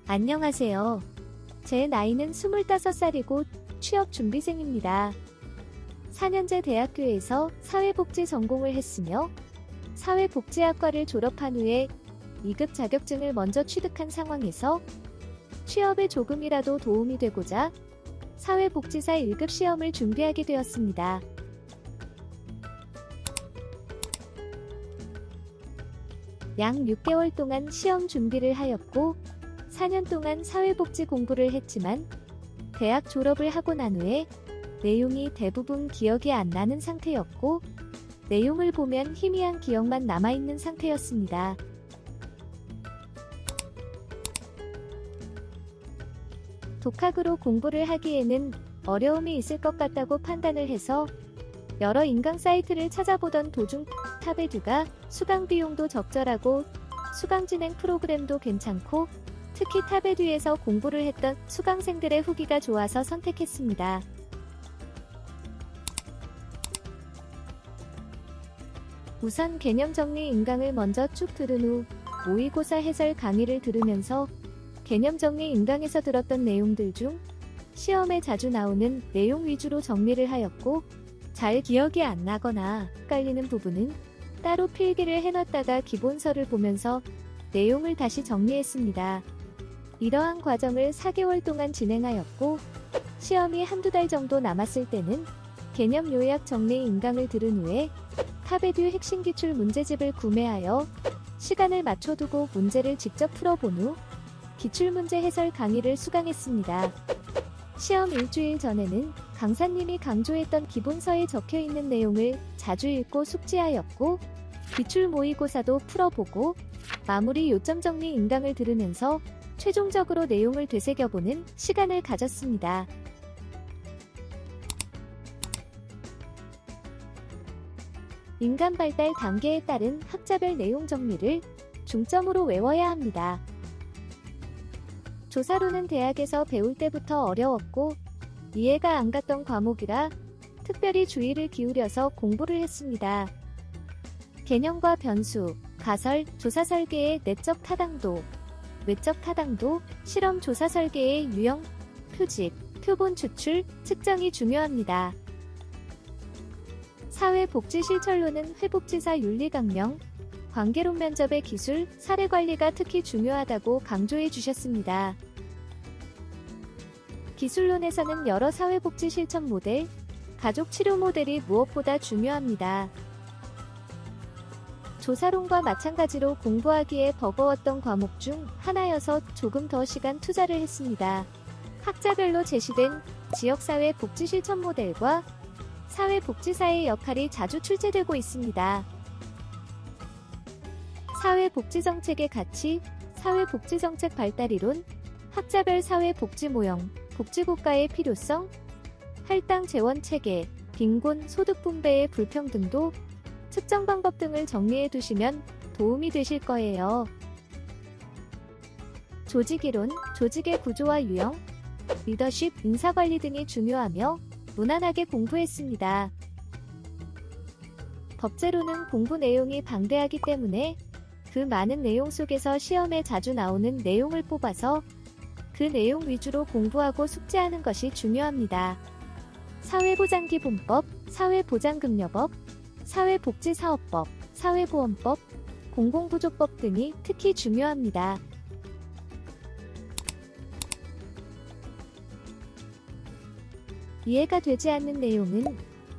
안녕하세요. 제 나이는 25살이고 취업준비생입니다. 4년제 대학교에서 사회복지 전공을 했으며 사회복지학과를 졸업한 후에 2급 자격증을 먼저 취득한 상황에서 취업에 조금이라도 도움이 되고자 사회복지사 1급 시험을 준비하게 되었습니다. 약 6개월 동안 시험 준비를 하였고 4년 동안 사회복지 공부를 했지만 대학 졸업을 하고 난 후에 내용이 대부분 기억이 안 나는 상태였고 내용을 보면 희미한 기억만 남아있는 상태였습니다. 독학으로 공부를 하기에는 어려움이 있을 것 같다고 판단을 해서 여러 인강 사이트를 찾아보던 도중 타베듀가 수강 비용도 적절하고 수강 진행 프로그램도 괜찮고 특히 타베듀에서 공부를 했던 수강생들의 후기가 좋아서 선택했습니다. 우선 개념 정리 인강을 먼저 쭉 들은 후 모의고사 해설 강의를 들으면서 개념 정리 인강에서 들었던 내용들 중 시험에 자주 나오는 내용 위주로 정리를 하였고 잘 기억이 안 나거나 헷갈리는 부분은 따로 필기를 해놨다가 기본서를 보면서 내용을 다시 정리했습니다. 이러한 과정을 4개월 동안 진행하였고 시험이 한두 달 정도 남았을 때는 개념 요약 정리 인강을 들은 후에 타베듀 핵심 기출 문제집을 구매하여 시간을 맞춰두고 문제를 직접 풀어본 후 기출문제 해설 강의를 수강했습니다. 시험 일주일 전에는 강사님이 강조했던 기본서에 적혀있는 내용을 자주 읽고 숙지하였고 기출 모의고사도 풀어보고 마무리 요점 정리 인강을 들으면서 최종적으로 내용을 되새겨보는 시간을 가졌습니다. 인간 발달 단계에 따른 학자별 내용 정리를 중점으로 외워야 합니다. 조사로는 대학에서 배울 때부터 어려웠고 이해가 안 갔던 과목이라 특별히 주의를 기울여서 공부를 했습니다. 개념과 변수, 가설, 조사 설계의 내적 타당도, 외적 타당도, 실험 조사 설계의 유형, 표집, 표본 추출, 측정이 중요합니다. 사회복지실천론은 회복지사 윤리강령, 관계론 면접의 기술, 사례관리가 특히 중요하다고 강조해 주셨습니다. 기술론에서는 여러 사회복지 실천 모델, 가족 치료 모델이 무엇보다 중요합니다. 조사론과 마찬가지로 공부하기에 버거웠던 과목 중 하나여서 조금 더 시간 투자를 했습니다. 학자별로 제시된 지역사회 복지 실천 모델과 사회복지사의 역할이 자주 출제되고 있습니다. 사회복지정책의 가치, 사회복지정책 발달이론, 학자별 사회복지 모형, 복지국가의 필요성, 할당 재원 체계, 빈곤, 소득 분배의 불평등도 측정 방법 등을 정리해 두시면 도움이 되실 거예요. 조직이론, 조직의 구조와 유형, 리더십, 인사관리 등이 중요하며 무난하게 공부했습니다. 법제로는 공부 내용이 방대하기 때문에 그 많은 내용 속에서 시험에 자주 나오는 내용을 뽑아서 그 내용 위주로 공부하고 숙지하는 것이 중요합니다. 사회보장기본법, 사회보장급여법, 사회복지사업법, 사회보험법, 공공부조법 등이 특히 중요합니다. 이해가 되지 않는 내용은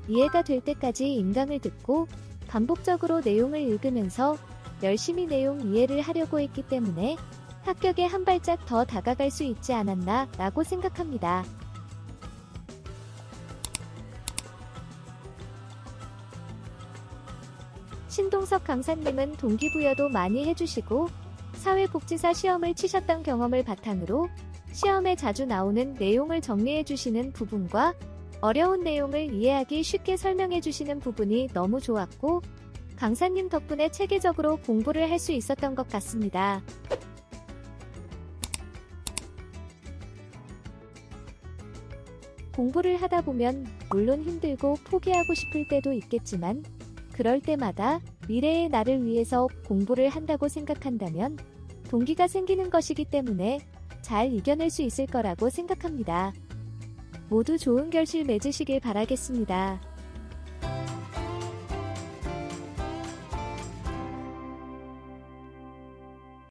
이해가 될 때까지 인강을 듣고 반복적으로 내용을 읽으면서 열심히 내용 이해를 하려고 했기 때문에 합격에 한 발짝 더 다가갈 수 있지 않았나 라고 생각합니다. 신동석 강사님은 동기부여도 많이 해주시고 사회복지사 시험을 치셨던 경험을 바탕으로 시험에 자주 나오는 내용을 정리해주시는 부분과 어려운 내용을 이해하기 쉽게 설명해주시는 부분이 너무 좋았고 강사님 덕분에 체계적으로 공부를 할 수 있었던 것 같습니다. 공부를 하다 보면 물론 힘들고 포기하고 싶을 때도 있겠지만 그럴 때마다 미래의 나를 위해서 공부를 한다고 생각한다면 동기가 생기는 것이기 때문에 잘 이겨낼 수 있을 거라고 생각합니다. 모두 좋은 결실 맺으시길 바라겠습니다.